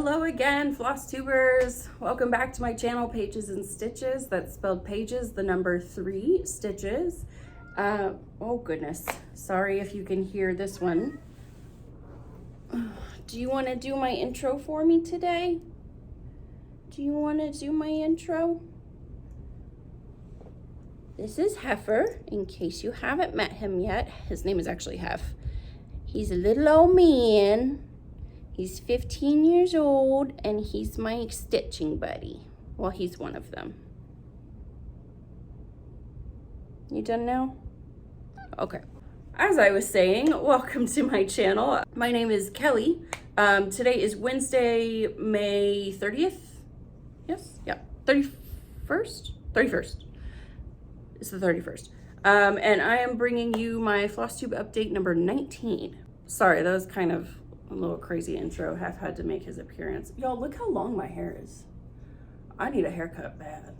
Hello again, Flosstubers. Welcome back to my channel, Pages and Stitches. That's spelled pages, the number 3 stitches. Oh goodness, sorry if you can hear this one. Do you want to do my intro for me today? Do you want to do my intro? This is Heifer, in case you haven't met him yet. His name is actually Hef. He's a little old man. He's 15 years old, and he's my stitching buddy. Well, he's one of them. You done now? Okay. As I was saying, welcome to my channel. My name is Kelly. Today is Wednesday, May 30th. Yes? Yeah. 31st? 31st. It's the 31st. And I am bringing you my Flosstube update number 19. Sorry, that was kind of a little crazy intro. Hef had to make his appearance. Y'all, look how long my hair is. I need a haircut bad.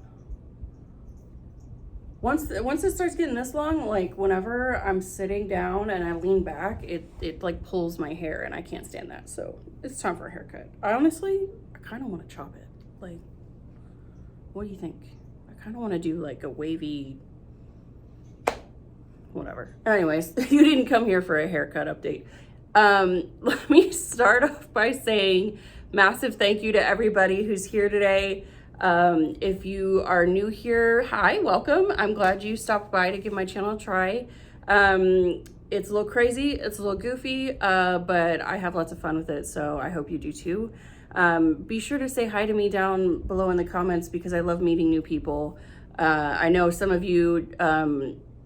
Once it starts getting this long, like whenever I'm sitting down and I lean back, it like pulls my hair and I can't stand that. So it's time for a haircut. I kind of want to chop it. Like, what do you think? I kind of want to do like a wavy, whatever. Anyways, you didn't come here for a haircut update. Let me start off by saying massive thank you to everybody who's here today. If you are new here, hi, welcome. I'm glad you stopped by to give my channel a try. It's a little crazy, it's a little goofy, but I have lots of fun with it, so I hope you do too. Be sure to say hi to me down below in the comments because I love meeting new people. I know some of you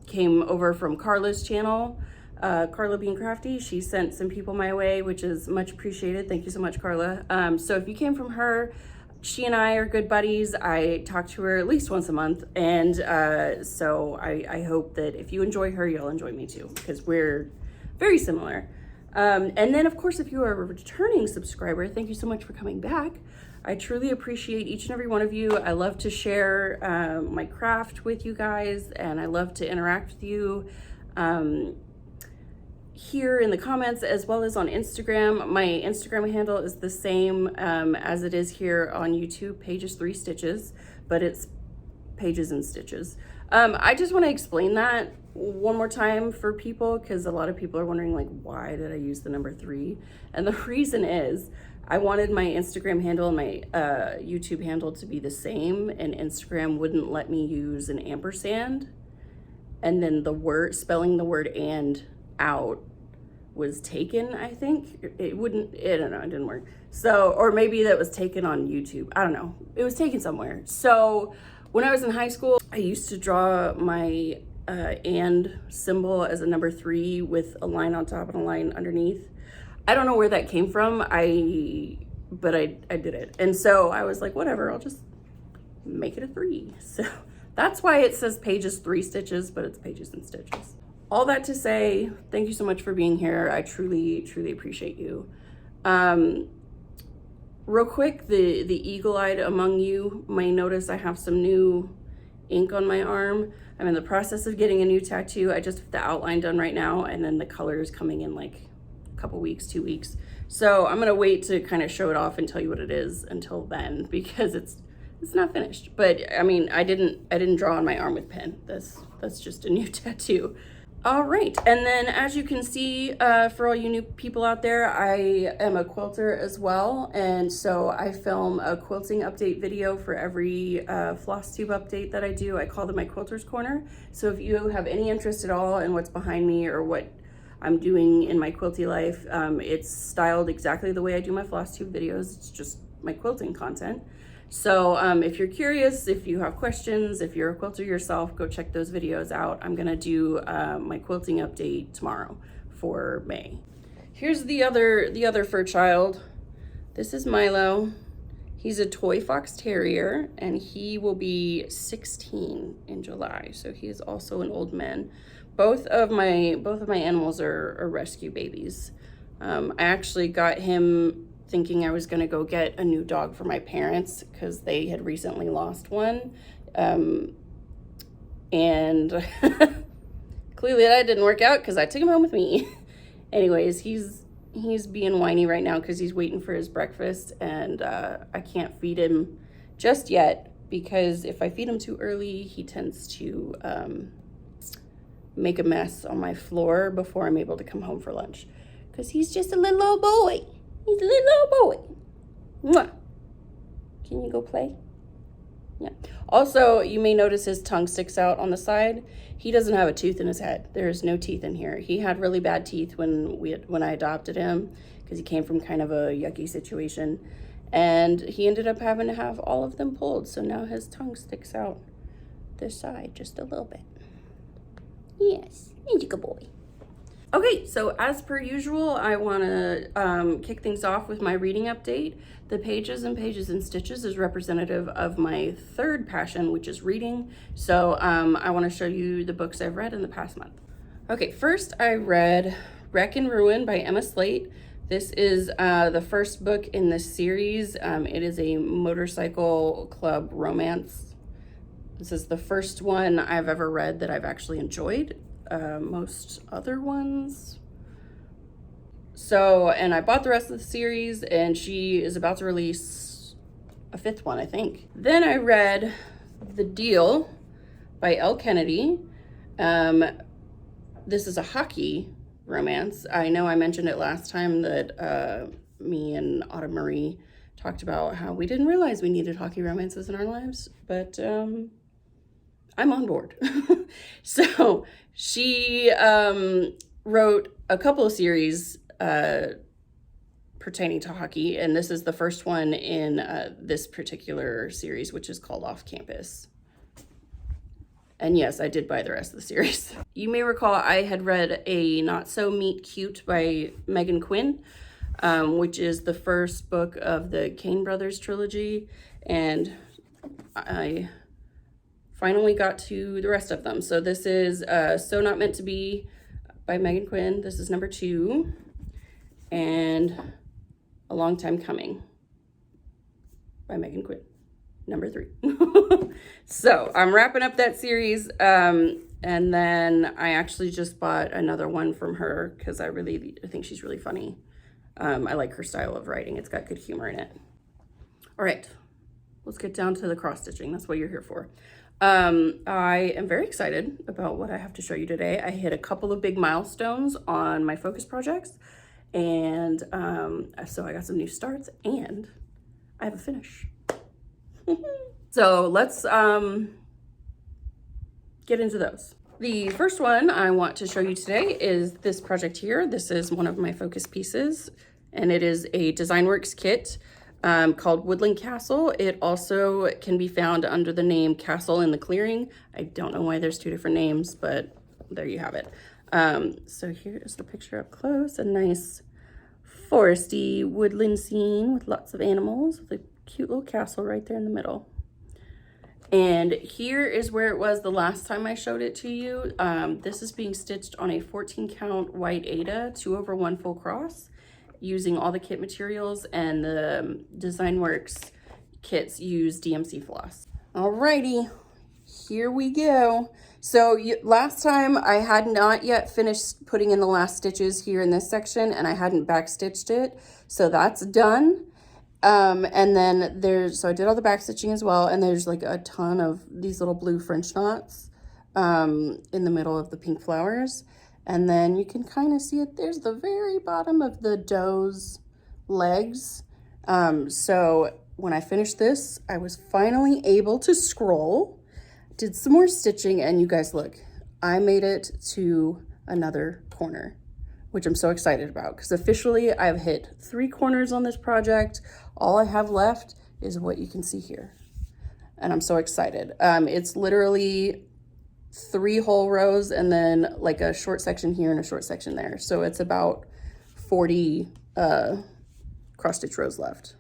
came over from Carla's channel, Carla Being Crafty. She sent some people my way, which is much appreciated. Thank you so much, Carla. So if you came from her, she and I are good buddies. I talk to her at least once a month. And so I hope that if you enjoy her, you'll enjoy me too, because we're very similar. And then of course, if you are a returning subscriber, thank you so much for coming back. I truly appreciate each and every one of you. I love to share my craft with you guys, and I love to interact with you here in the comments as well as on Instagram. My Instagram handle is the same as it is here on YouTube, Pages3Stitches, but it's Pages and Stitches. I just want to explain that one more time for people because a lot of people are wondering, like, why did I use the number 3? And the reason is I wanted my Instagram handle and my YouTube handle to be the same, and Instagram wouldn't let me use an ampersand, and then the word, spelling the word "and" out was taken. I think I don't know, it didn't work. So, or maybe that was taken on YouTube, I don't know, it was taken somewhere. So when I was in high school, I used to draw my and symbol as a number 3 with a line on top and a line underneath. I don't know where that came from, but I did it. And so I was like, whatever, I'll just make it a 3. So that's why it says Pages3Stitches, but it's Pages and Stitches. All that to say, thank you so much for being here. I truly, truly appreciate you. Real quick, the eagle-eyed among you may notice I have some new ink on my arm. I'm in the process of getting a new tattoo. I just have the outline done right now, and then the color is coming in like a couple weeks, 2 weeks. So I'm gonna wait to kind of show it off and tell you what it is until then, because it's not finished. But I mean, I didn't draw on my arm with pen. That's just a new tattoo. All right, and then as you can see, for all you new people out there, I am a quilter as well, and so I film a quilting update video for every Flosstube update that I do. I call them my Quilter's Corner. So if you have any interest at all in what's behind me or what I'm doing in my quilty life, it's styled exactly the way I do my Flosstube videos. It's just my quilting content. So if you're curious, if you have questions, if you're a quilter yourself, go check those videos out. I'm gonna do my quilting update tomorrow for May. Here's the other fur child. This is Milo. He's a toy fox terrier, and he will be 16 in July. So he is also an old man. Both of my animals are rescue babies. I actually got him thinking I was gonna go get a new dog for my parents because they had recently lost one. And clearly that didn't work out because I took him home with me. Anyways, he's he's being whiny right now because he's waiting for his breakfast, and I can't feed him just yet because if I feed him too early, he tends to make a mess on my floor before I'm able to come home for lunch. Because he's just a little old boy. He's a little old boy. Mwah. Can you go play? Yeah. Also, you may notice his tongue sticks out on the side. He doesn't have a tooth in his head. There's no teeth in here. He had really bad teeth when I adopted him because he came from kind of a yucky situation. And he ended up having to have all of them pulled. So now his tongue sticks out this side just a little bit. Yes, he's a good boy. Okay, so as per usual, I want to kick things off with my reading update. The Pages and Pages and Stitches is representative of my third passion, which is reading. So I want to show you the books I've read in the past month. Okay, first I read Wreck and Ruin by Emma Slate. This is the first book in this series. It is a motorcycle club romance. This is the first one I've ever read that I've actually enjoyed. Most other ones. So, and I bought the rest of the series, and she is about to release a fifth one, I think. Then I read The Deal by Elle Kennedy. This is a hockey romance. I know I mentioned it last time that me and Autumn Marie talked about how we didn't realize we needed hockey romances in our lives, but I'm on board. So she wrote a couple of series pertaining to hockey, and this is the first one in this particular series, which is called Off Campus. And yes, I did buy the rest of the series. You may recall I had read A Not So Meet Cute by Meghan Quinn, which is the first book of the Kane Brothers trilogy, and I finally got to the rest of them. So this is So Not Meant to Be by Meghan Quinn. This is number 2. And A Long Time Coming by Meghan Quinn, number 3. So I'm wrapping up that series. And then I actually just bought another one from her because I think she's really funny. I like her style of writing. It's got good humor in it. All right, let's get down to the cross stitching. That's what you're here for. I am very excited about what I have to show you today. I hit a couple of big milestones on my focus projects, and so I got some new starts and I have a finish. So let's get into those. The first one I want to show you today is this project here. This is one of my focus pieces, and it is a DesignWorks kit called Woodland Castle. It also can be found under the name Castle in the Clearing. I don't know why there's 2 different names, but there you have it. So here is the picture up close, a nice foresty woodland scene with lots of animals with a cute little castle right there in the middle. And here is where it was the last time I showed it to you. This is being stitched on a 14 count white Aida 2/1 full cross, using all the kit materials, and the DesignWorks kits use DMC floss. Alrighty, here we go. So last time I had not yet finished putting in the last stitches here in this section, and I hadn't back stitched it. So that's done. And then so I did all the back stitching as well, and there's like a ton of these little blue French knots in the middle of the pink flowers. And then you can kind of see it. There's the very bottom of the doe's legs. So when I finished this, I was finally able to scroll, did some more stitching, and you guys look, I made it to another corner, which I'm so excited about because officially I've hit 3 corners on this project. All I have left is what you can see here. And I'm so excited. It's literally 3 whole rows and then like a short section here and a short section there. So it's about 40 cross stitch rows left.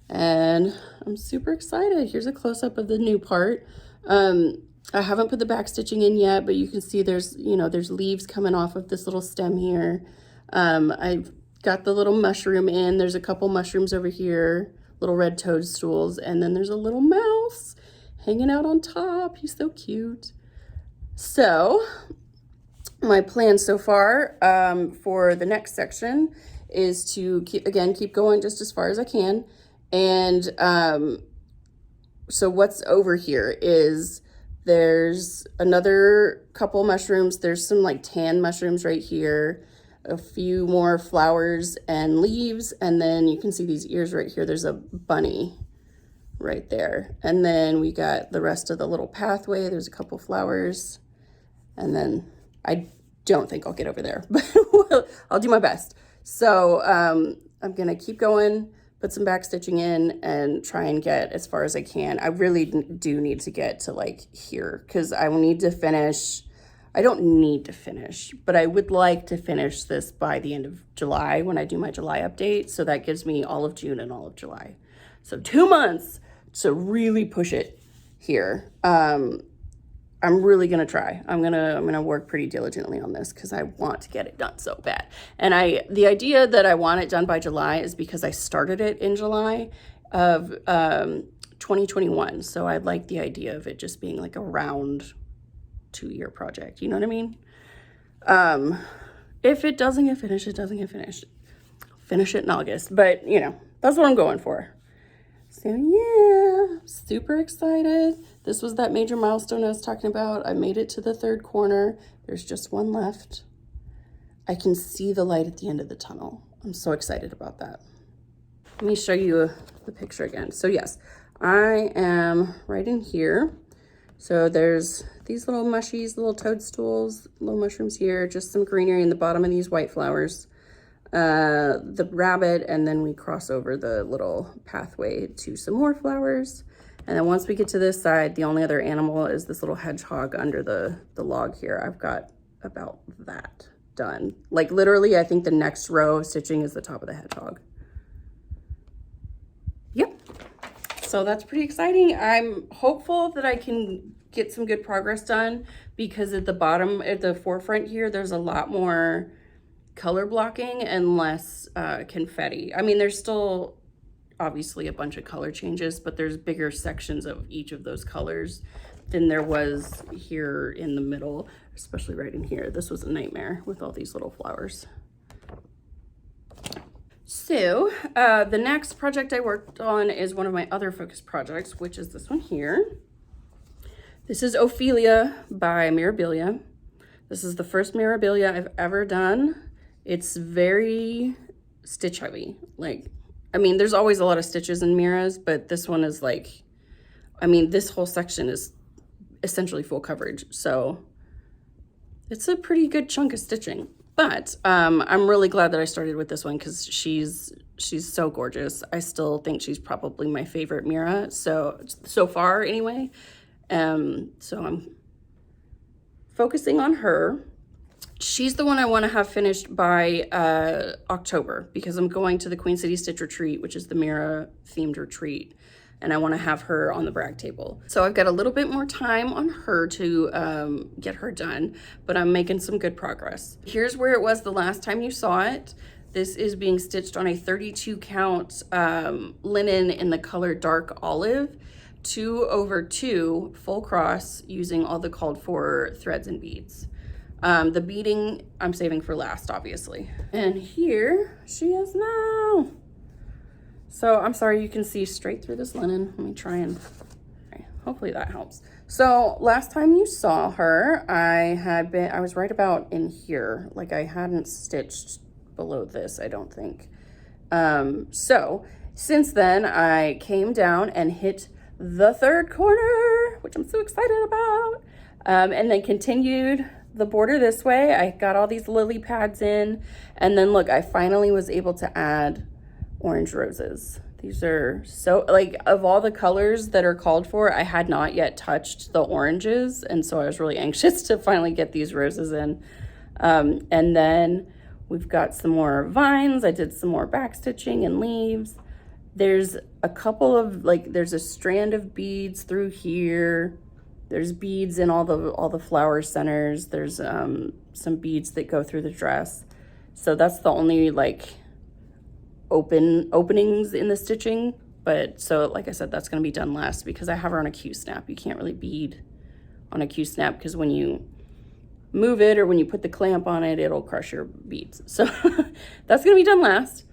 And I'm super excited. Here's a close-up of the new part. I haven't put the back stitching in yet, but you can see there's leaves coming off of this little stem here. I've got the little mushroom in. There's a couple mushrooms over here, little red toadstools, and then there's a little mouse hanging out on top. He's so cute. So my plan so far for the next section is to keep going just as far as I can. And so what's over here is there's another couple mushrooms. There's some like tan mushrooms right here, a few more flowers and leaves, and then you can see these ears right here. There's a bunny right there. And then we got the rest of the little pathway. There's a couple flowers, and then I don't think I'll get over there, but I'll do my best. So I'm gonna keep going, put some back stitching in, and try and get as far as I can. I really do need to get to like here, because I will need to finish. I don't need to finish, but I would like to finish this by the end of July when I do my July update. So that gives me all of June and all of July. So 2 months to really push it here. I'm really gonna try. I'm gonna work pretty diligently on this because I want to get it done so bad. And the idea that I want it done by July is because I started it in July of 2021. So I like the idea of it just being like a round 2-year project. You know what I mean? If it doesn't get finished, it doesn't get finished. Finish it in August, but you know, that's what I'm going for. So yeah, super excited. This was that major milestone I was talking about. I made it to the 3rd corner. There's just one left. I can see the light at the end of the tunnel. I'm so excited about that. Let me show you the picture again. So yes, I am right in here. So there's these little mushies, little toadstools, little mushrooms here, just some greenery in the bottom of these white flowers. The rabbit, and then we cross over the little pathway to some more flowers. And then once we get to this side, the only other animal is this little hedgehog under the log here. I've got about that done. Like literally, I think the next row of stitching is the top of the hedgehog. Yep. So that's pretty exciting. I'm hopeful that I can get some good progress done, because at the bottom, at the forefront here, there's a lot more color blocking and less confetti. I mean, there's still obviously a bunch of color changes, but there's bigger sections of each of those colors than there was here in the middle, especially right in here. This was a nightmare with all these little flowers. So the next project I worked on is one of my other focus projects, which is this one here. This is Ophelia by Mirabilia. This is the first Mirabilia I've ever done. It's very stitch heavy. Like, I mean, there's always a lot of stitches in Miras, but this one is like, I mean, this whole section is essentially full coverage. So it's a pretty good chunk of stitching. But I'm really glad that I started with this one, because she's so gorgeous. I still think she's probably my favorite Mira, so far anyway. So I'm focusing on her. She's the one I want to have finished by October, because I'm going to the Queen City Stitch Retreat, which is the Mira themed retreat, and I want to have her on the brag table. So I've got a little bit more time on her to get her done, but I'm making some good progress. Here's where it was the last time you saw it. This is being stitched on a 32 count linen in the color dark olive, 2/2 full cross, using all the called for threads and beads. The beading I'm saving for last, obviously. And here she is now. So I'm sorry, you can see straight through this linen. Let me try and, okay, hopefully that helps. So last time you saw her, I was right about in here. Like, I hadn't stitched below this, I don't think. So since then I came down and hit the 3rd corner, which I'm so excited about. And then continued the border this way. I got all these lily pads in, and then look, I finally was able to add orange roses. These are so, like, of all the colors that are called for, I had not yet touched the oranges, and so I was really anxious to finally get these roses in. And then we've got some more vines. I did some more back stitching and leaves. There's a couple of, like, there's a strand of beads through here. There's beads in all the flower centers. There's some beads that go through the dress. So that's the only like openings in the stitching. But so like I said, that's gonna be done last because I have her on a Q snap. You can't really bead on a Q snap because when you move it or when you put the clamp on it, it'll crush your beads. So that's gonna be done last.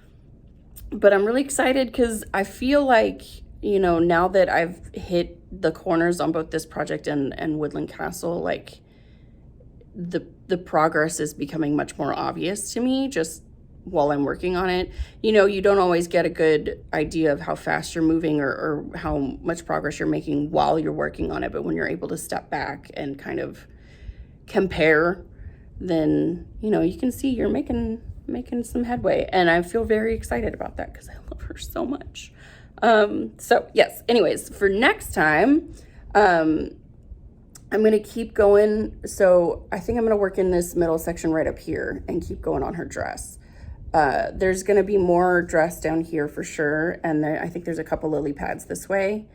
But I'm really excited because I feel like, you know, now that I've hit the corners on both this project and Woodland Castle, like the progress is becoming much more obvious to me just while I'm working on it. You know, you don't always get a good idea of how fast you're moving or how much progress you're making while you're working on it. But when you're able to step back and kind of compare, then, you know, you can see you're making some headway. And I feel very excited about that because I love her so much. So yes, anyways, for next time, I'm going to keep going. So I think I'm going to work in this middle section right up here and keep going on her dress. There's going to be more dress down here for sure. And then I think there's a couple lily pads this way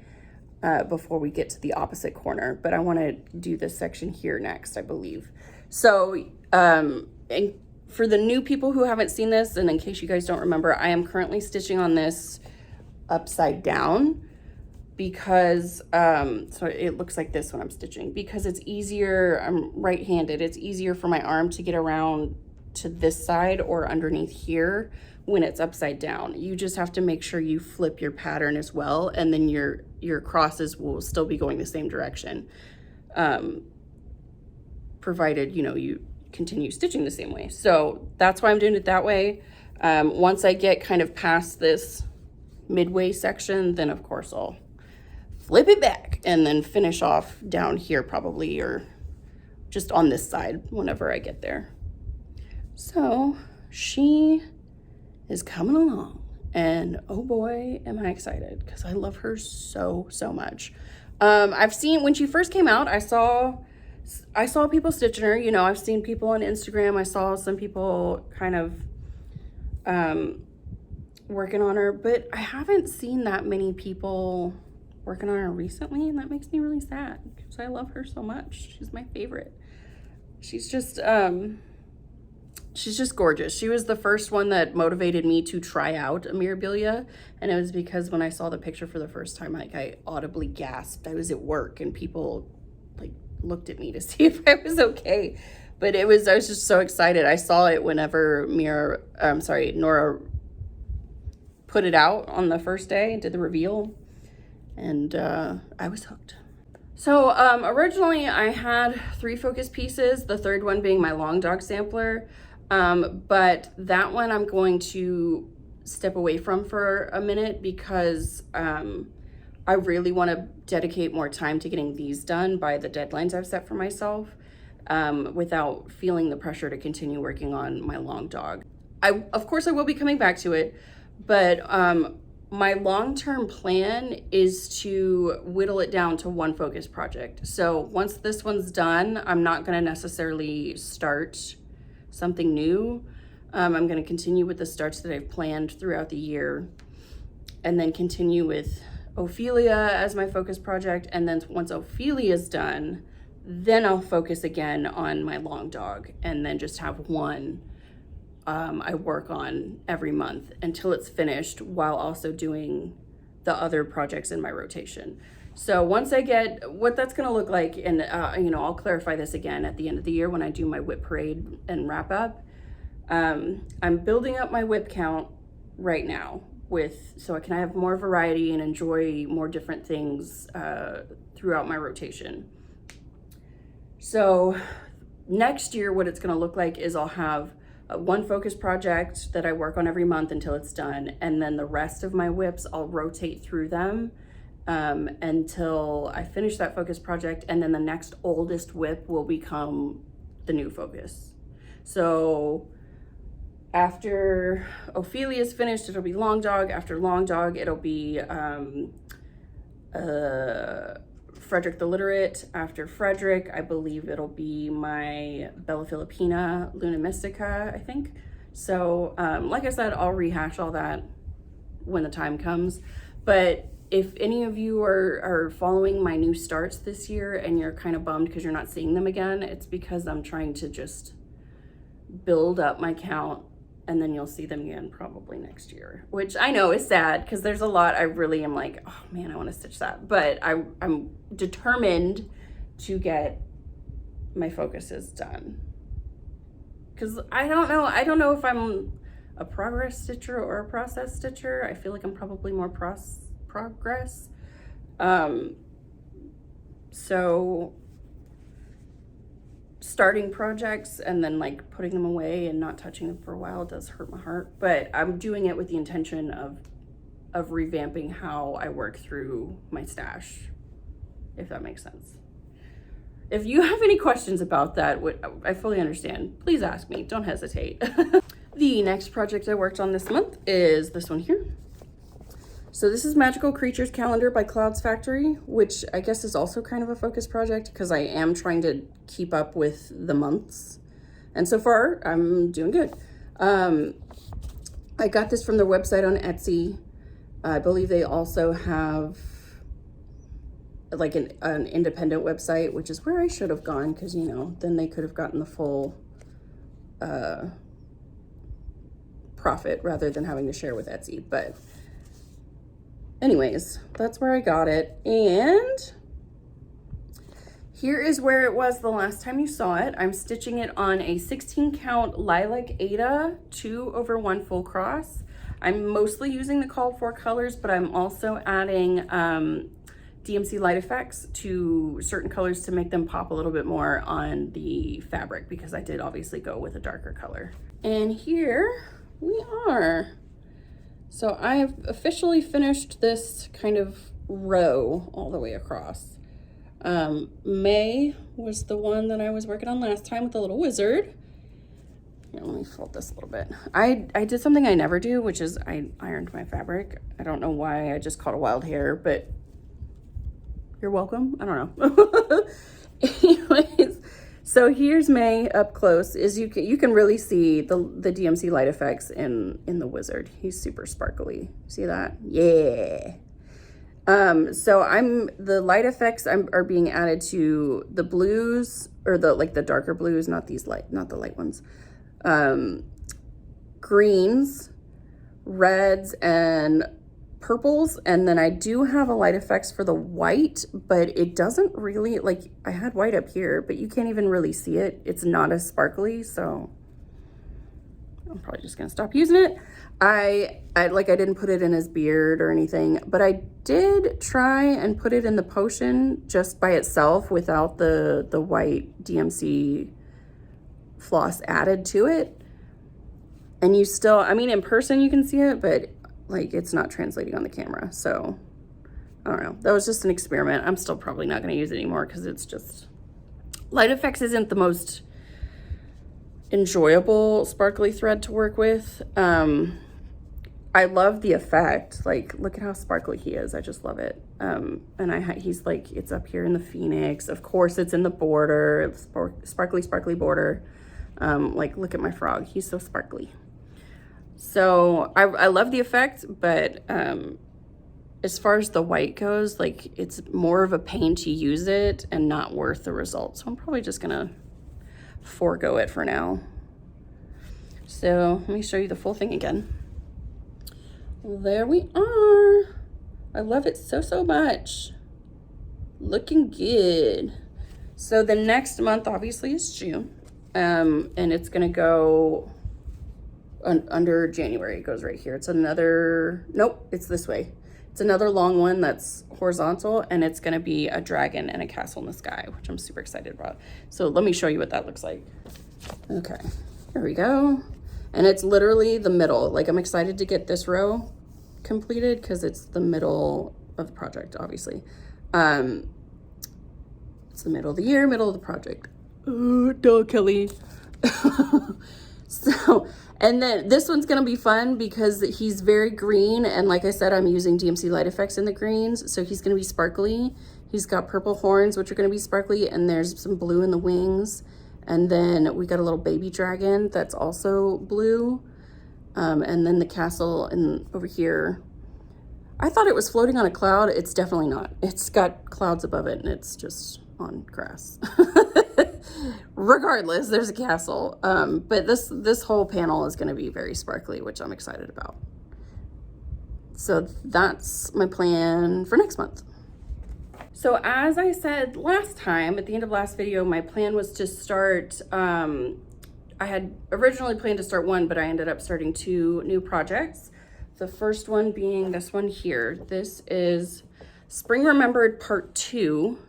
before we get to the opposite corner. But I want to do this section here next, I believe. So and for the new people who haven't seen this, and in case you guys don't remember, I am currently stitching on this upside down because so it looks like this when I'm stitching, because it's easier. I'm right-handed. It's easier for my arm to get around to this side or underneath here when it's upside down. You just have to make sure you flip your pattern as well, and then your crosses will still be going the same direction, provided, you know, you continue stitching the same way. So that's why I'm doing it that way. Once I get kind of past this midway section, then of course I'll flip it back and then finish off down here probably, or just on this side whenever I get there. So she is coming along, and oh boy, am I excited because I love her so much. I've seen, when she first came out, I saw people stitching her. You know, I've seen people on Instagram. I saw some people kind of working on her, but I haven't seen that many people working on her recently, and that makes me really sad because I love her so much. She's my favorite. She's just gorgeous. She was the first one that motivated me to try out a Mirabilia, and it was because when I saw the picture for the first time, like, I audibly gasped. I was at work and people like looked at me to see if I was okay, but I was just so excited. I saw it whenever Nora put it out on the first day and did the reveal, and I was hooked. So originally I had 3 focus pieces, the third one being my long dog sampler, but that one I'm going to step away from for a minute because I really want to dedicate more time to getting these done by the deadlines I've set for myself, without feeling the pressure to continue working on my long dog. Of course I will be coming back to it, but my long-term plan is to whittle it down to one focus project. So once this one's done, I'm not going to necessarily start something new. I'm going to continue with the starts that I've planned throughout the year, and then continue with Ophelia as my focus project. And then once Ophelia's done, then I'll focus again on my long dog, and then just have one I work on every month until it's finished, while also doing the other projects in my rotation. So once I get what that's going to look like, and you know, I'll clarify this again at the end of the year when I do my whip parade and wrap up. I'm building up my whip count right now so I can have more variety and enjoy more different things throughout my rotation. So next year, what it's going to look like is I'll have one focus project that I work on every month until it's done, and then the rest of my whips I'll rotate through them until I finish that focus project, and then the next oldest whip will become the new focus. So after Ophelia's finished, it'll be long dog. After long dog, it'll be Frederick the Literate. After Frederick, I believe it'll be my Bella Filipina Luna Mystica, I think. So like I said, I'll rehash all that when the time comes. But if any of you are following my new starts this year and you're kind of bummed because you're not seeing them again, it's because I'm trying to just build up my count, and then you'll see them again probably next year, which I know is sad because there's a lot I really am like, oh man, I want to stitch that. But I'm determined to get my focus is done. Because I don't know if I'm a progress stitcher or a process stitcher. I feel like I'm probably more progress. So starting projects and then like putting them away and not touching them for a while does hurt my heart, but I'm doing it with the intention of revamping how I work through my stash, if that makes sense. If you have any questions about that, I fully understand. Please ask me, don't hesitate. The next project I worked on this month is this one here. So this is Magical Creatures Calendar by Clouds Factory, which I guess is also kind of a focus project because I am trying to keep up with the months. And so far, I'm doing good. I got this from their website on Etsy. I believe they also have like an independent website, which is where I should have gone because, you know, then they could have gotten the full profit rather than having to share with Etsy. But anyways, that's where I got it. And here is where it was the last time you saw it. I'm stitching it on a 16 count Lilac Aida 2/1 full cross. I'm mostly using the called for colors, but I'm also adding DMC light effects to certain colors to make them pop a little bit more on the fabric because I did obviously go with a darker color. And here we are. So I've officially finished this kind of row all the way across. May was the one that I was working on last time with the little wizard. Here, let me fold this a little bit. I did something I never do, which is I ironed my fabric. I don't know why, I just caught a wild hair, but you're welcome. I don't know. Anyways, so here's May up close. You can really see the DMC light effects in the wizard. He's super sparkly. See that? Yeah. So the light effects are being added to the blues, or the darker blues, not the light ones. Greens, reds, and purples, and then I do have a light effects for the white, but it doesn't really, like, I had white up here, but you can't even really see it. It's not as sparkly, so I'm probably just gonna stop using it. I didn't put it in his beard or anything, but I did try and put it in the potion just by itself without the white DMC floss added to it. And you still, I mean, in person you can see it, but like it's not translating on the camera. So I don't know. That was just an experiment. I'm still probably not going to use it anymore because it's just, light effects isn't the most enjoyable sparkly thread to work with. I love the effect. Like, look at how sparkly he is. I just love it. And he's like, it's up here in the Phoenix. Of course, it's in the border, sparkly border. Like, look at my frog. He's so sparkly. So I love the effect, but as far as the white goes, like, it's more of a pain to use it and not worth the result. So I'm probably just gonna forego it for now. So let me show you the full thing again. There we are. I love it so much. Looking good. So the next month obviously is June, and it's gonna go under January. It goes right here. It's another, nope, it's this way. It's another long one that's horizontal, and it's gonna be a dragon and a castle in the sky, which I'm super excited about. So let me show you what that looks like. Okay, here we go. And it's literally the middle. Like, I'm excited to get this row completed because it's the middle of the project, obviously. It's the middle of the year, middle of the project. Duh, Kelly. So, and then this one's gonna be fun because he's very green, and like I said, I'm using DMC light effects in the greens, so he's gonna be sparkly. He's got purple horns, which are gonna be sparkly, and there's some blue in the wings. And then we got a little baby dragon that's also blue. And then the castle over here. I thought it was floating on a cloud. It's definitely not. It's got clouds above it, and it's just on grass. Regardless, there's a castle. But this whole panel is going to be very sparkly, which I'm excited about. So that's my plan for next month. So as I said last time, at the end of last video, my plan was to start, I had originally planned to start one, but I ended up starting 2 new projects. The first one being this one here. This is Spring Remembered Part 2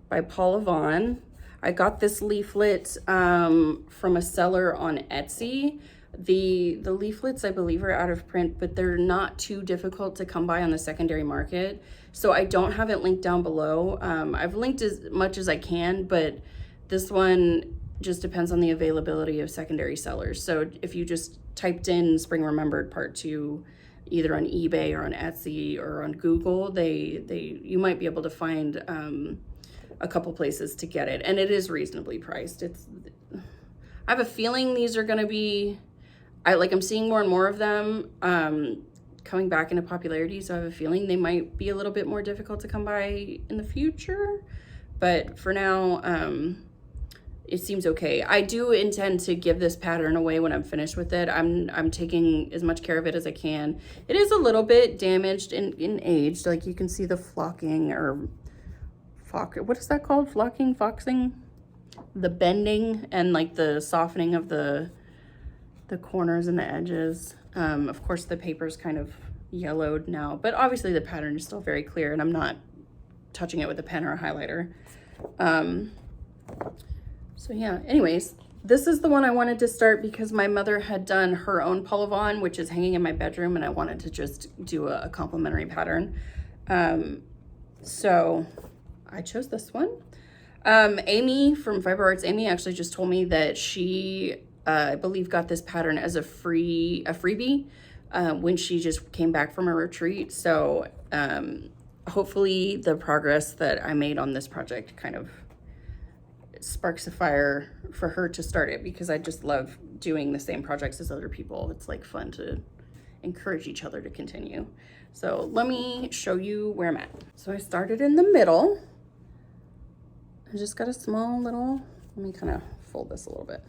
by Paula Vaughan. I got this leaflet from a seller on Etsy. The leaflets, I believe, are out of print, but they're not too difficult to come by on the secondary market. So I don't have it linked down below. I've linked as much as I can, but this one just depends on the availability of secondary sellers. So if you just typed in Spring Remembered Part 2, either on eBay or on Etsy or on Google, you might be able to find a couple places to get it. And it is reasonably priced. I have a feeling these are gonna be, I'm seeing more and more of them coming back into popularity, so I have a feeling they might be a little bit more difficult to come by in the future. But for now, it seems okay. I do intend to give this pattern away when I'm finished with it. I'm taking as much care of it as I can. It is a little bit damaged and aged. Like you can see the flocking or what is that called? Flocking, foxing? The bending and like the softening of the corners and the edges. Of course, the paper's kind of yellowed now, but obviously the pattern is still very clear and I'm not touching it with a pen or a highlighter. So yeah, anyways, this is the one I wanted to start because my mother had done her own Paula Vaughan, which is hanging in my bedroom, and I wanted to just do a complimentary pattern. So I chose this one. Amy from Fiber Arts, Amy actually just told me that she, I believe, got this pattern as a freebie when she just came back from a retreat. So hopefully the progress that I made on this project kind of sparks a fire for her to start it, because I just love doing the same projects as other people. It's like fun to encourage each other to continue. So let me show you where I'm at. So I started in the middle. I just got a small little, let me kind of fold this a little bit.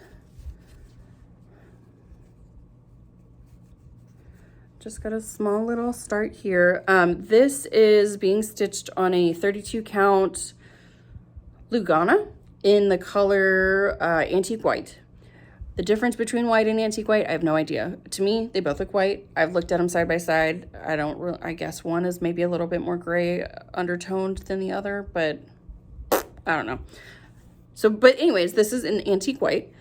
Just got a small little start here. This is being stitched on a 32 count Lugana in the color Antique White. The difference between white and antique white, I have no idea. To me, they both look white. I've looked at them side by side. I guess one is maybe a little bit more gray undertoned than the other, but I don't know. So, but anyways, this is an antique white,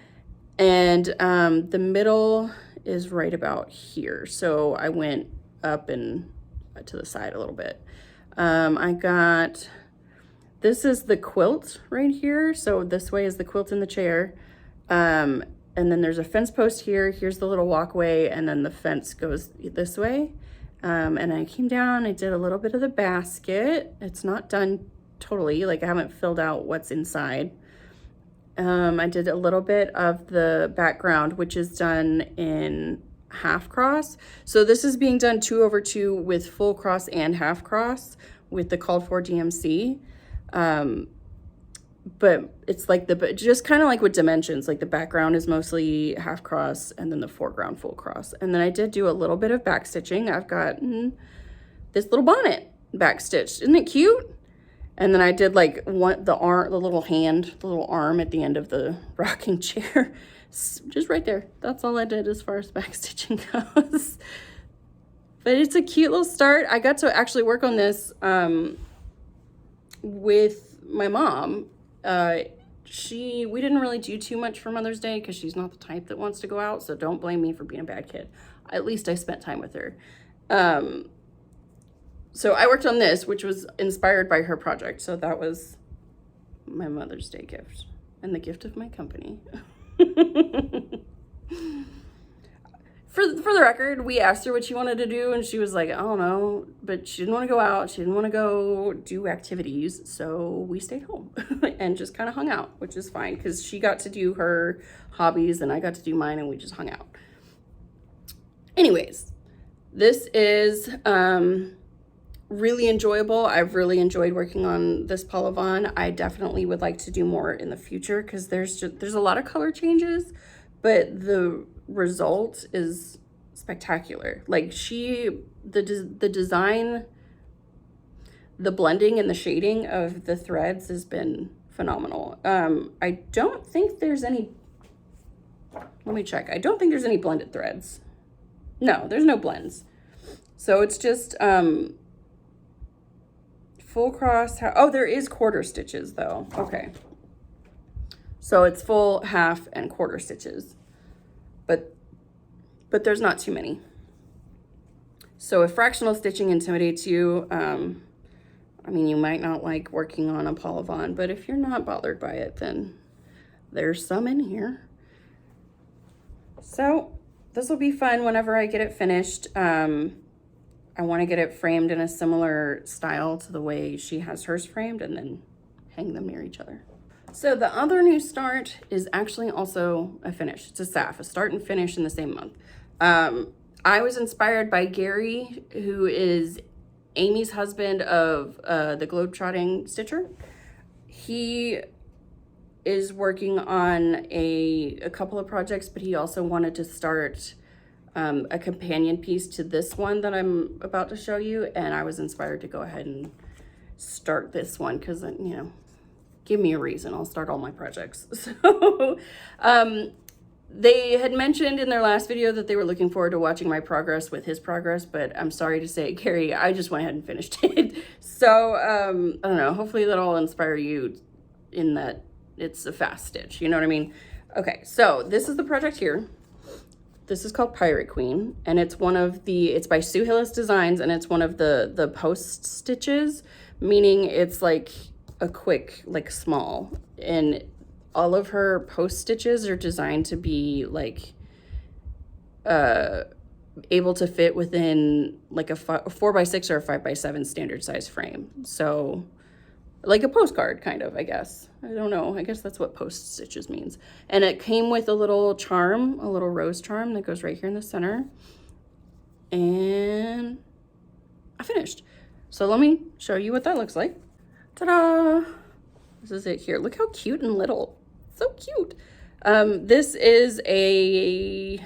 and the middle is right about here. So I went up and to the side a little bit. This is the quilt right here. So this way is the quilt in the chair. And then there's a fence post here. Here's the little walkway, and then the fence goes this way. And I came down, I did a little bit of the basket. It's not done totally, like I haven't filled out what's inside. I did a little bit of the background, which is done in half cross. So this is being done 2/2 with full cross and half cross with the called for DMC. But it's like just kind of like with dimensions, like the background is mostly half cross and then the foreground full cross. And then I did do a little bit of back stitching. I've got this little bonnet back stitched. Isn't it cute? And then I did like the little arm at the end of the rocking chair, just right there. That's all I did as far as back stitching goes. But it's a cute little start. I got to actually work on this with my mom. We didn't really do too much for Mother's Day because she's not the type that wants to go out, so don't blame me for being a bad kid. At least I spent time with her. So I worked on this, which was inspired by her project. So that was my Mother's Day gift and the gift of my company. For the record, we asked her what she wanted to do, and she was like, I don't know, but she didn't want to go out. She didn't want to go do activities, so we stayed home and just kind of hung out, which is fine because she got to do her hobbies and I got to do mine, and we just hung out. Anyways, this is really enjoyable. I've really enjoyed working on this Paula Vaughan. I definitely would like to do more in the future because there's a lot of color changes, but the result is spectacular. Like the the blending and the shading of the threads has been phenomenal. I don't think there's any, let me check. I don't think there's any blended threads. No, there's no blends. So it's just full cross. Oh, there is quarter stitches though. Okay. So it's full, half, and quarter stitches. But there's not too many. So if fractional stitching intimidates you, I mean, you might not like working on a Paula Vaughan, but if you're not bothered by it, then there's some in here. So this will be fun whenever I get it finished. I want to get it framed in a similar style to the way she has hers framed and then hang them near each other. So the other new start is actually also a finish. It's a SAF, a start and finish in the same month. I was inspired by Gary, who is Amy's husband of the Globetrotting Stitcher. He is working on a couple of projects, but he also wanted to start a companion piece to this one that I'm about to show you, and I was inspired to go ahead and start this one because, you know, give me a reason, I'll start all my projects. So they had mentioned in their last video that they were looking forward to watching my progress with his progress, but I'm sorry to say, Gary, I just went ahead and finished it. So I don't know, hopefully that'll inspire you in that it's a fast stitch, you know what I mean? Okay, so this is the project here. This is called Pirate Queen, and it's one of the, it's by Sue Hillis Designs, and it's one of the post stitches, meaning it's like a quick, like small, and all of her post stitches are designed to be like able to fit within like a 4x6 or a 5x7 standard size frame. So like a postcard kind of, I guess. I don't know. I guess that's what post stitches means. And it came with a little charm, a little rose charm that goes right here in the center. And I finished. So let me show you what that looks like. Ta-da! This is it here. Look how cute and little. So cute. This is an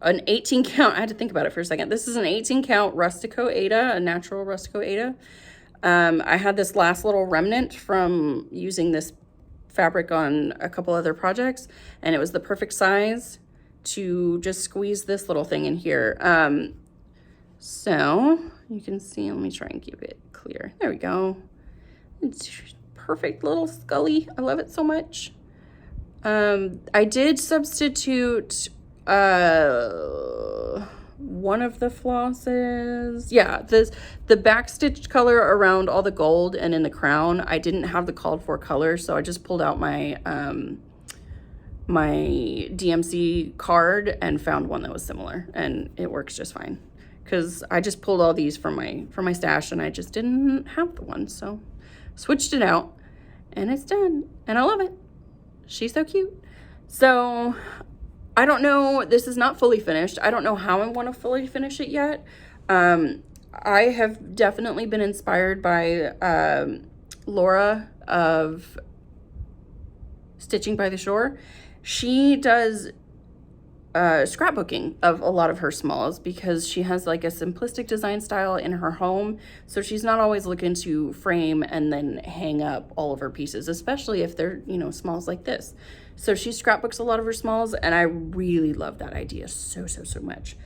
18 count. I had to think about it for a second. This is an 18 count Rustico Aida, a natural Rustico Aida. I had this last little remnant from using this fabric on a couple other projects, and it was the perfect size to just squeeze this little thing in here. So you can see, let me try and keep it clear. There we go. It's perfect little scully. I love it so much. I did substitute one of the flosses. Yeah, the back stitch color around all the gold and in the crown, I didn't have the called for color, so I just pulled out my my DMC card and found one that was similar, and it works just fine. Because I just pulled all these from my stash and I just didn't have the one, so switched it out and it's done and I love it. She's so cute. So I don't know, this is not fully finished. I don't know how I want to fully finish it yet. I have definitely been inspired by Laura of Stitching by the Shore. She does scrapbooking of a lot of her smalls because she has like a simplistic design style in her home. So she's not always looking to frame and then hang up all of her pieces, especially if they're, you know, smalls like this. So she scrapbooks a lot of her smalls, and I really love that idea so much.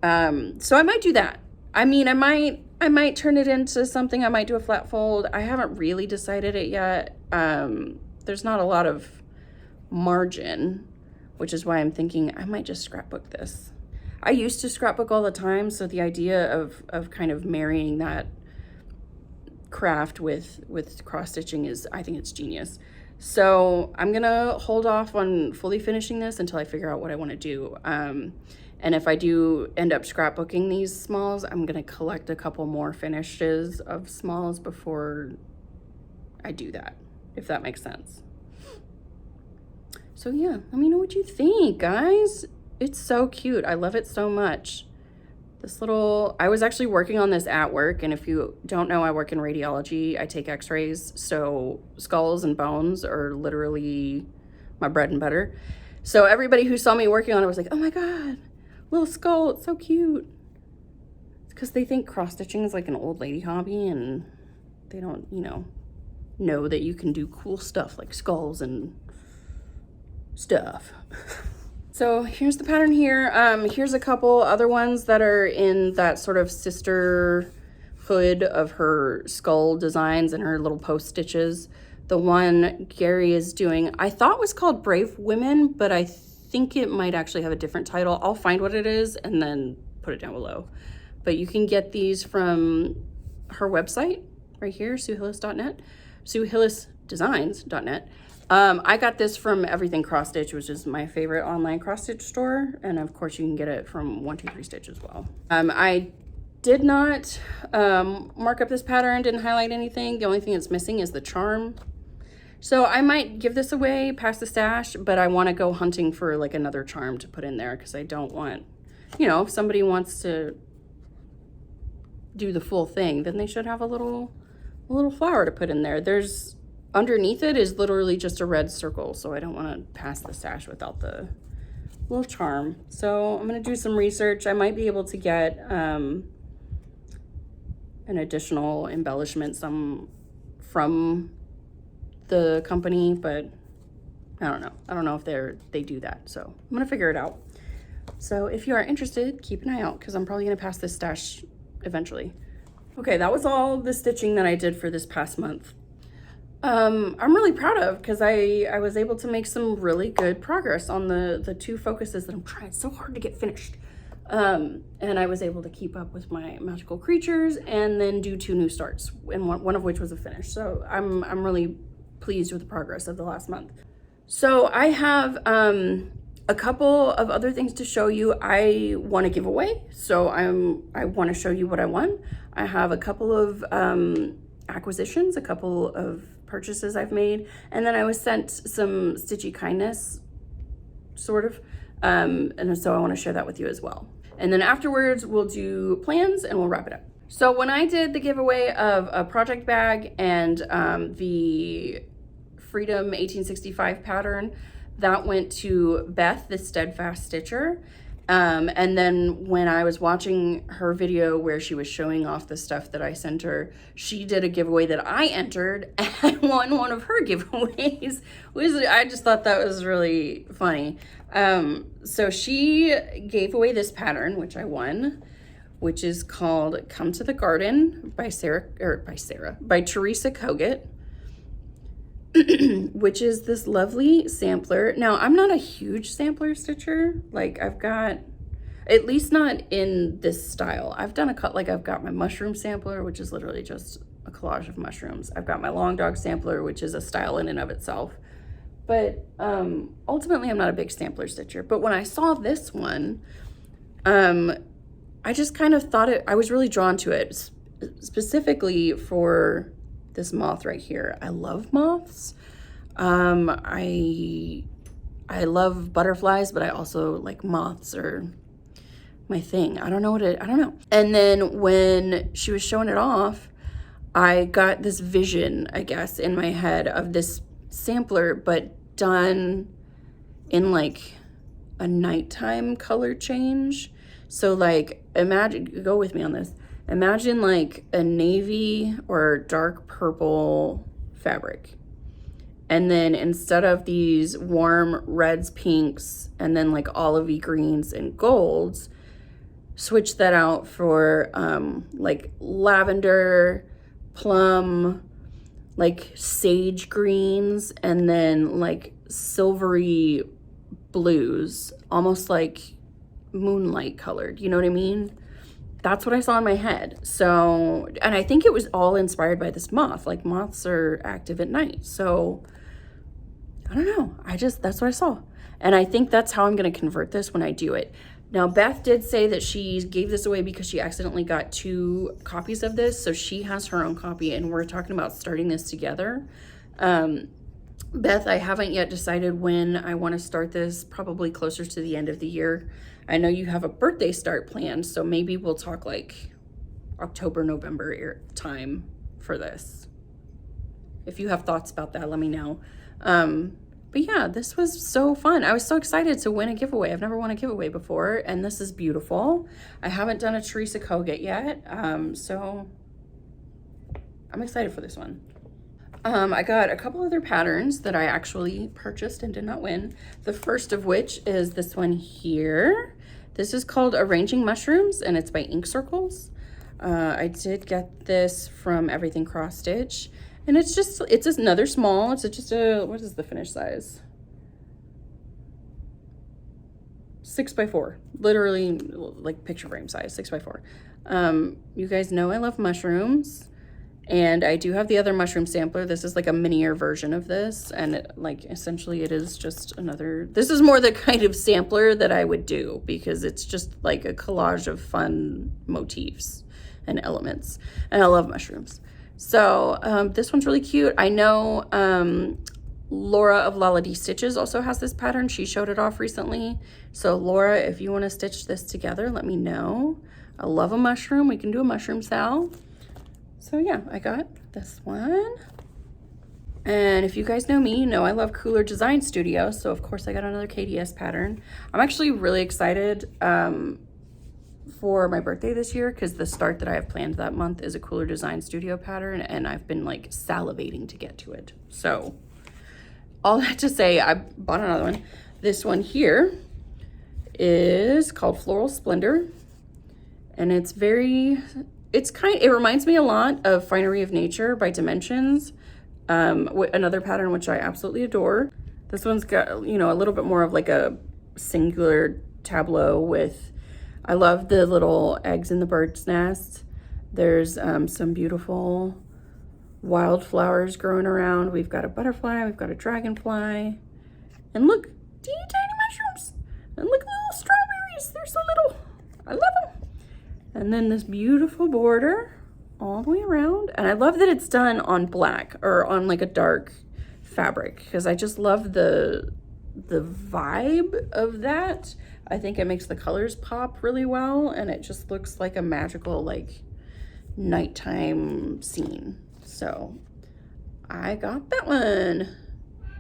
So I might do that. I mean, I might turn it into something. I might do a flat fold. I haven't really decided it yet. There's not a lot of margin, which is why I'm thinking I might just scrapbook this. I used to scrapbook all the time, so the idea of kind of marrying that craft with cross stitching is, I think it's genius. So I'm gonna hold off on fully finishing this until I figure out what I want to do. And if I do end up scrapbooking these smalls, I'm gonna collect a couple more finishes of smalls before I do that, if that makes sense. So yeah, let me know what you think, guys. It's so cute. I love it so much. This little, I was actually working on this at work, and if you don't know, I work in radiology. I take x-rays, so skulls and bones are literally my bread and butter. So everybody who saw me working on it was like, oh my God, little skull, it's so cute. It's because they think cross stitching is like an old lady hobby, and they don't, you know that you can do cool stuff like skulls and stuff. So here's the pattern here. Here's a couple other ones that are in that sort of sisterhood of her skull designs and her little post stitches. The one Gary is doing, I thought was called Brave Women, but I think it might actually have a different title. I'll find what it is and then put it down below. But you can get these from her website right here, SueHillis.net, SueHillisDesigns.net. I got this from Everything Cross Stitch, which is my favorite online cross stitch store. And of course you can get it from 123Stitch as well. I did not mark up this pattern, didn't highlight anything. The only thing that's missing is the charm. So I might give this away past the stash, but I want to go hunting for like another charm to put in there, because I don't want, you know, if somebody wants to do the full thing, then they should have a little flower to put in there. There's, underneath it is literally just a red circle, so I don't want to pass the stash without the little charm. So I'm going to do some research. I might be able to get an additional embellishment from the company, but I don't know. I don't know if they do that, so I'm gonna figure it out. So if you are interested, keep an eye out, because I'm probably gonna pass this stash eventually. Okay, that was all the stitching that I did for this past month. I'm really proud of, because I was able to make some really good progress on the two focuses that I'm trying so hard to get finished. And I was able to keep up with my magical creatures and then do 2 new starts, and one of which was a finish. So I'm really pleased with the progress of the last month. So I have a couple of other things to show you. I want to give away, so I want to show you what I won. I have a couple of acquisitions, a couple of purchases I've made, and then I was sent some Stitchy Kindness, sort of, and so I want to share that with you as well. And then afterwards we'll do plans and we'll wrap it up. So when I did the giveaway of a project bag and the Freedom 1865 pattern, that went to Beth, the Steadfast Stitcher. And then when I was watching her video where she was showing off the stuff that I sent her, she did a giveaway that I entered and won one of her giveaways, which I just thought that was really funny. So she gave away this pattern, which I won, which is called Come to the Garden by Teresa Kogut, which is this lovely sampler. Now, I'm not a huge sampler stitcher. Like, I've got, at least not in this style. I've done a cut, like I've got my mushroom sampler, which is literally just a collage of mushrooms. I've got my long dog sampler, which is a style in and of itself. But ultimately, I'm not a big sampler stitcher. But when I saw this one, I just kind of thought I was really drawn to it, specifically for this moth right here. I love moths. I love butterflies, but I also like moths are my thing. I don't know. And then when she was showing it off, I got this vision, I guess, in my head of this sampler, but done in like a nighttime color change. So like, imagine, go with me on this. Imagine like a navy or dark purple fabric. And then instead of these warm reds, pinks, and then like olivey greens and golds, switch that out for like lavender, plum, like sage greens, and then like silvery blues, almost like moonlight colored, you know what I mean? That's what I saw in my head. So, and I think it was all inspired by this moth. Like, moths are active at night. So I don't know. That's what I saw. And I think that's how I'm going to convert this when I do it. Now, Beth did say that she gave this away because she accidentally got 2 copies of this. So she has her own copy, and we're talking about starting this together. Beth, I haven't yet decided when I want to start this, probably closer to the end of the year. I know you have a birthday start planned, so maybe we'll talk like October, November time for this. If you have thoughts about that, let me know. But But yeah, this was so fun. I was so excited to win a giveaway. I've never won a giveaway before, and this is beautiful. I haven't done a Teresa Kogut yet, so I'm excited for this one. I got a couple other patterns that I actually purchased and did not win. The first of which is this one here. This is called Arranging Mushrooms, and it's by Ink Circles. I did get this from Everything Cross Stitch, and it's just another small. It's just a, what is the finish size? 6x4, literally like picture frame size, 6x4. You guys know I love mushrooms. And I do have the other mushroom sampler. This is like a minier version of this. And it, like, essentially it is just another, this is more the kind of sampler that I would do because it's just like a collage of fun motifs and elements. And I love mushrooms. So this one's really cute. I know Laura of Lala D Stitches also has this pattern. She showed it off recently. So Laura, if you want to stitch this together, let me know. I love a mushroom. We can do a mushroom sal. So yeah, I got this one. And if you guys know me, you know I love Cooler Design Studio. So of course I got another KDS pattern. I'm actually really excited for my birthday this year because the start that I have planned that month is a Cooler Design Studio pattern, and I've been like salivating to get to it. So all that to say, I bought another one. This one here is called Floral Splendor, and it's very, it reminds me a lot of Finery of Nature by Dimensions, another pattern which I absolutely adore. This one's got, you know, a little bit more of like a singular tableau with, I love the little eggs in the bird's nest. There's some beautiful wildflowers growing around. We've got a butterfly, we've got a dragonfly, and look, teeny tiny mushrooms, and look at the little strawberries. They're so little. I love them. And then this beautiful border all the way around. And I love that it's done on black or on like a dark fabric because I just love the vibe of that. I think it makes the colors pop really well, and it just looks like a magical like nighttime scene. So I got that one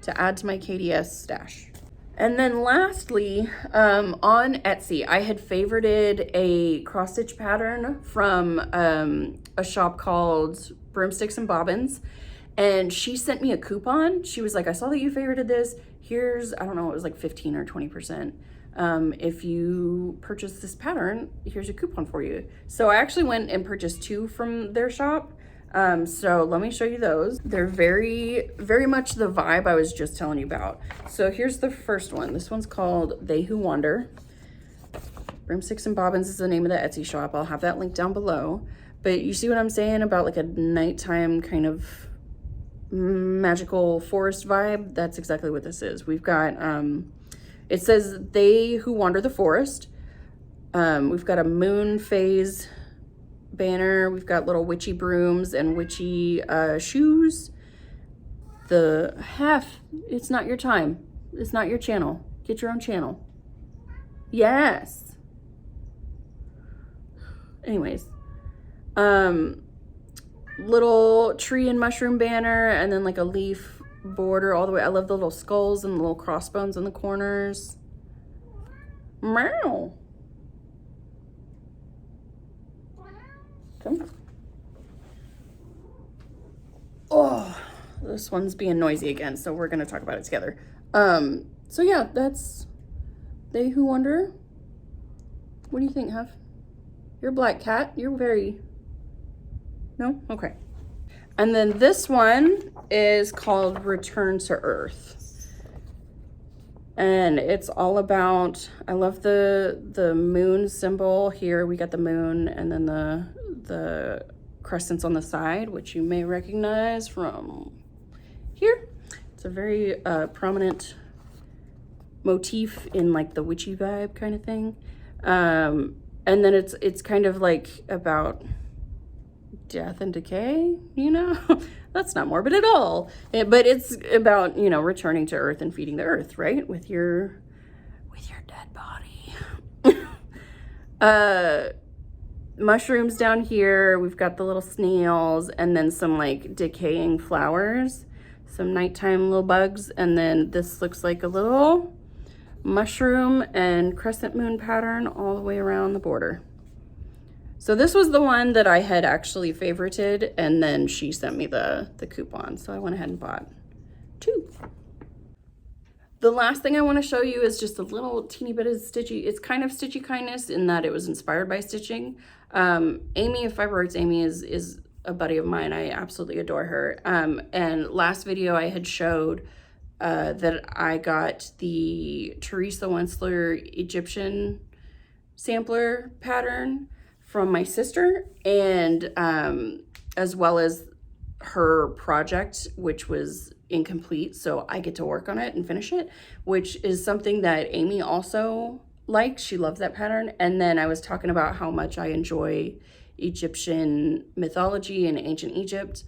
to add to my KDS stash. And then lastly, on Etsy, I had favorited a cross stitch pattern from a shop called Broomsticks and Bobbins. And she sent me a coupon. She was like, I saw that you favorited this. Here's, I don't know, it was like 15 or 20%. If you purchase this pattern, here's a coupon for you. So I actually went and purchased 2 from their shop. So let me show you those. They're very, very much the vibe I was just telling you about. So here's the first one. This one's called They Who Wander. Broomsticks and Bobbins is the name of the Etsy shop. I'll have that link down below. But you see what I'm saying about like a nighttime kind of magical forest vibe? That's exactly what this is. We've got, it says They Who Wander the Forest. We've got a moon phase banner. We've got little witchy brooms and witchy shoes. The half, it's not your time. It's not your channel. Get your own channel. Yes. Anyways, little tree and mushroom banner, and then like a leaf border all the way. I love the little skulls and the little crossbones in the corners. Meow. Oh, this one's being noisy again, so we're gonna talk about it together. So yeah, that's They Who Wander. What do you think, Huff? You're a black cat. You're very... No? Okay. And then this one is called Return to Earth. And it's all about, I love the moon symbol here. We got the moon and then the crescents on the side, which you may recognize from here. It's a very prominent motif in like the witchy vibe kind of thing. And then it's kind of like about death and decay, you know? That's not morbid at all. But it's about, you know, returning to earth and feeding the earth, right? With your dead body. Mushrooms down here. We've got the little snails and then some like decaying flowers. some nighttime little bugs, and then this looks like a little mushroom and crescent moon pattern all the way around the border. So this was the one that I had actually favorited, and then she sent me the coupon, so I went ahead and bought 2. The last thing I want to show you is just a little teeny bit of stitchy. It's kind of stitchy kindness in that it was inspired by stitching. Amy of Fiber Arts Amy is a buddy of mine. I absolutely adore her. And last video I had showed that I got the Teresa Wensler Egyptian sampler pattern from my sister, and as well as her project, which was incomplete, so I get to work on it and finish it, which is something that Amy also liked. She loves that pattern. And then I was talking about how much I enjoy Egyptian mythology and ancient Egypt,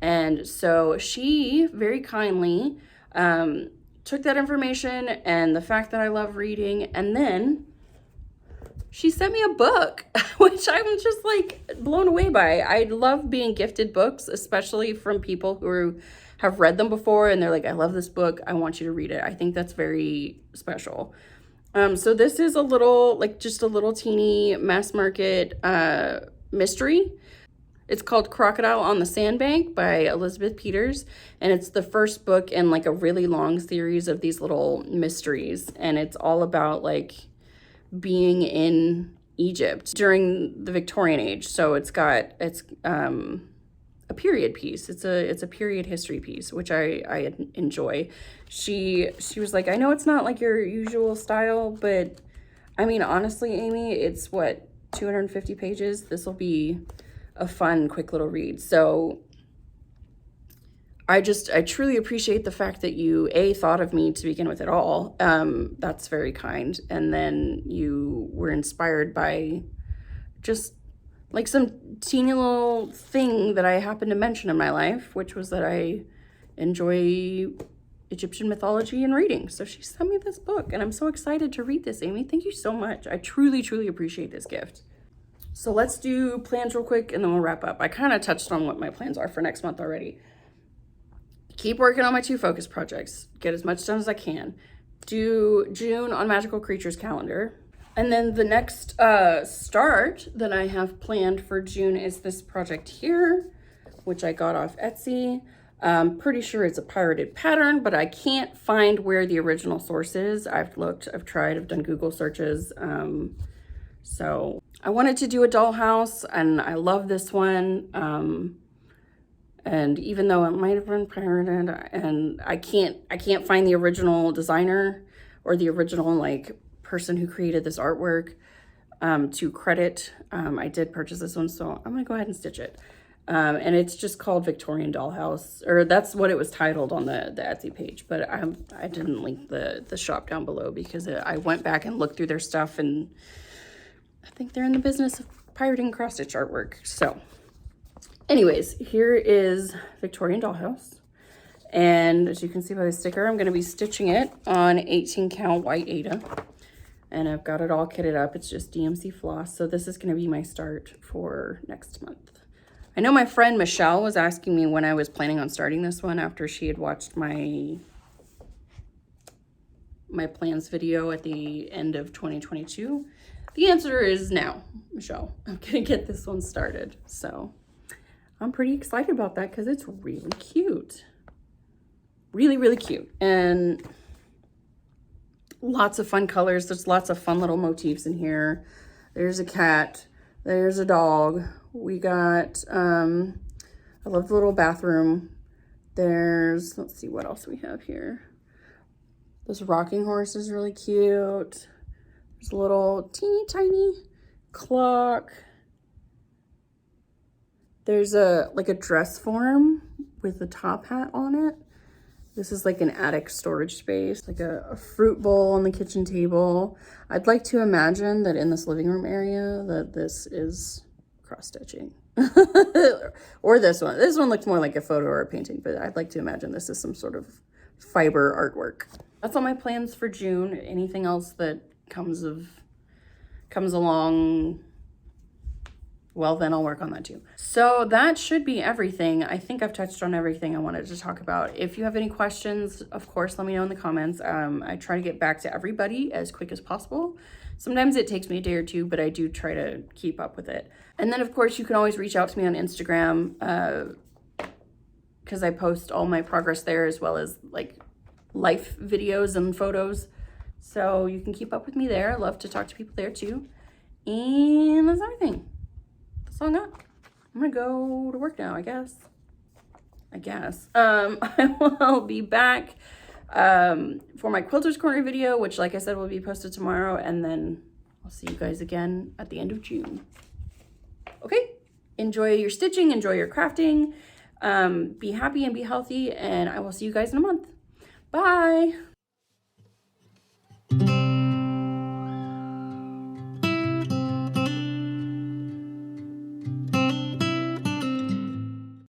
and so she very kindly took that information and the fact that I love reading, and then she sent me a book, which I'm just like blown away by. I love being gifted books, especially from people who have read them before and they're like, I love this book, I want you to read it. I think that's very special. So this is a little, like just a little teeny mass market mystery. It's called Crocodile on the Sandbank by Elizabeth Peters, and it's the first book in like a really long series of these little mysteries, and it's all about like being in Egypt during the Victorian age. So it's a period piece. It's a period history piece, which I enjoy. She was like, I know it's not like your usual style, but I mean, honestly, Amy, it's what, 250 pages? This will be a fun, quick little read. So I truly appreciate the fact that you, thought of me to begin with at all. That's very kind. And then you were inspired by just like some teeny little thing that I happened to mention in my life, which was that I enjoy Egyptian mythology and reading. So she sent me this book, and I'm so excited to read this, Amy. Thank you so much. I truly, truly appreciate this gift. So let's do plans real quick, and then we'll wrap up. I kind of touched on what my plans are for next month already. Keep working on my 2 focus projects. Get as much done as I can. Do June on Magical Creatures calendar. And then the next start that I have planned for June is this project here, which I got off Etsy. I'm pretty sure it's a pirated pattern, but I can't find where the original source is. I've looked, I've tried, I've done Google searches. So I wanted to do a dollhouse, and I love this one. And even though it might have been pirated, and I can't find the original designer or the original like person who created this artwork to credit. I did purchase this one, so I'm gonna go ahead and stitch it. And it's just called Victorian Dollhouse, or that's what it was titled on the Etsy page, but I didn't link the shop down below because I went back and looked through their stuff, and I think they're in the business of pirating cross-stitch artwork. So anyways, here is Victorian Dollhouse. And as you can see by the sticker, I'm going to be stitching it on 18 count white Aida. And I've got it all kitted up. It's just DMC floss. So this is going to be my start for next month. I know my friend Michelle was asking me when I was planning on starting this one after she had watched my plans video at the end of 2022. The answer is now, Michelle. I'm going to get this one started. So I'm pretty excited about that because it's really cute. Really, really cute. And lots of fun colors. There's lots of fun little motifs in here. There's a cat. There's a dog. We got, I love the little bathroom. There's, let's see what else we have here. This rocking horse is really cute. There's a little teeny tiny clock. There's like a dress form with a top hat on it. This is like an attic storage space, like a fruit bowl on the kitchen table. I'd like to imagine that in this living room area that this is cross-stitching. Or this one. This one looks more like a photo or a painting, but I'd like to imagine this is some sort of fiber artwork. That's all my plans for June. Anything else that comes along well, then I'll work on that too. So that should be everything. I think I've touched on everything I wanted to talk about. If you have any questions, of course, let me know in the comments. I try to get back to everybody as quick as possible. Sometimes it takes me a day or two, but I do try to keep up with it. And then, of course, you can always reach out to me on Instagram because I post all my progress there, as well as like life videos and photos. So you can keep up with me there. I love to talk to people there too. And that's everything. That's all I got. I'm gonna go to work now, I guess. I will be back for my Quilter's Corner video, which, like I said, will be posted tomorrow. And then I'll see you guys again at the end of June. Okay, enjoy your stitching, enjoy your crafting. Be happy and be healthy, and I will see you guys in a month. Bye.